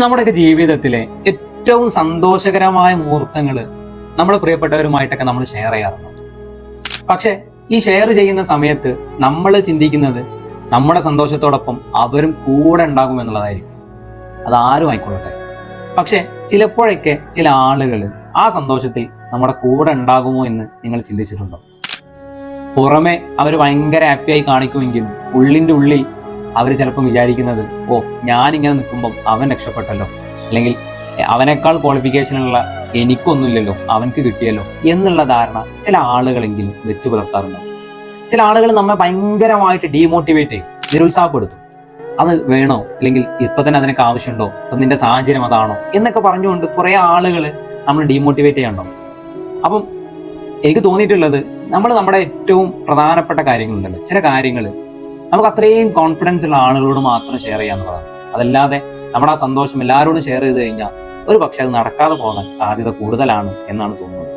നമ്മുടെയൊക്കെ ജീവിതത്തിലെ ഏറ്റവും സന്തോഷകരമായ മുഹൂർത്തങ്ങൾ നമ്മുടെ പ്രിയപ്പെട്ടവരുമായിട്ടൊക്കെ നമ്മൾ ഷെയർ ചെയ്യാറുണ്ട്. പക്ഷെ ഈ ഷെയർ ചെയ്യുന്ന സമയത്ത് നമ്മൾ ചിന്തിക്കുന്നത് നമ്മുടെ സന്തോഷത്തോടൊപ്പം അവരും കൂടെ ഉണ്ടാകും എന്നുള്ളതായിരിക്കും. അതാരും ആയിക്കൊള്ളട്ടെ. പക്ഷെ ചിലപ്പോഴൊക്കെ ചില ആളുകൾ ആ സന്തോഷത്തിൽ നമ്മുടെ കൂടെ ഉണ്ടാകുമോ എന്ന് നിങ്ങൾ ചിന്തിച്ചിട്ടുണ്ടോ? പുറമെ അവർ ഭയങ്കര ഹാപ്പിയായി കാണിക്കുമെങ്കിലും ഉള്ളിൻ്റെ ഉള്ളിൽ അവർ ചിലപ്പം വിചാരിക്കുന്നത്, ഓ ഞാനിങ്ങനെ നിൽക്കുമ്പം അവൻ രക്ഷപ്പെട്ടല്ലോ, അല്ലെങ്കിൽ അവനേക്കാൾ ക്വാളിഫിക്കേഷനുള്ള എനിക്കൊന്നുമില്ലല്ലോ, അവനക്ക് കിട്ടിയല്ലോ എന്നുള്ള ധാരണ ചില ആളുകളെങ്കിലും വെച്ച് പുലർത്താറുണ്ടാവും. ചില ആളുകൾ നമ്മെ ഭയങ്കരമായിട്ട് ഡീമോട്ടിവേറ്റ് ചെയ്യും, നിരുത്സാഹപ്പെടുത്തും. അത് വേണോ, അല്ലെങ്കിൽ ഇപ്പൊ തന്നെ അതിനൊക്കെ ആവശ്യമുണ്ടോ, അപ്പൊ നിന്റെ സാഹചര്യം അതാണോ എന്നൊക്കെ പറഞ്ഞുകൊണ്ട് കുറെ ആളുകൾ നമ്മൾ ഡീമോട്ടിവേറ്റ് ചെയ്യാനുണ്ടാവും. അപ്പം എനിക്ക് തോന്നിയിട്ടുള്ളത്, നമ്മൾ നമ്മുടെ ഏറ്റവും പ്രധാനപ്പെട്ട കാര്യങ്ങളുണ്ടല്ലോ, ചില കാര്യങ്ങൾ നമുക്ക് അത്രയും കോൺഫിഡൻസ് ഉള്ള ആളുകളോട് മാത്രം ഷെയർ ചെയ്യാന്നുള്ളതാണ്. അതല്ലാതെ നമ്മുടെ ആ സന്തോഷം എല്ലാവരോടും ഷെയർ ചെയ്ത് കഴിഞ്ഞാൽ ഒരു പക്ഷെ അത് നടക്കാതെ പോകാൻ സാധ്യത കൂടുതലാണ് എന്നാണ് തോന്നുന്നത്.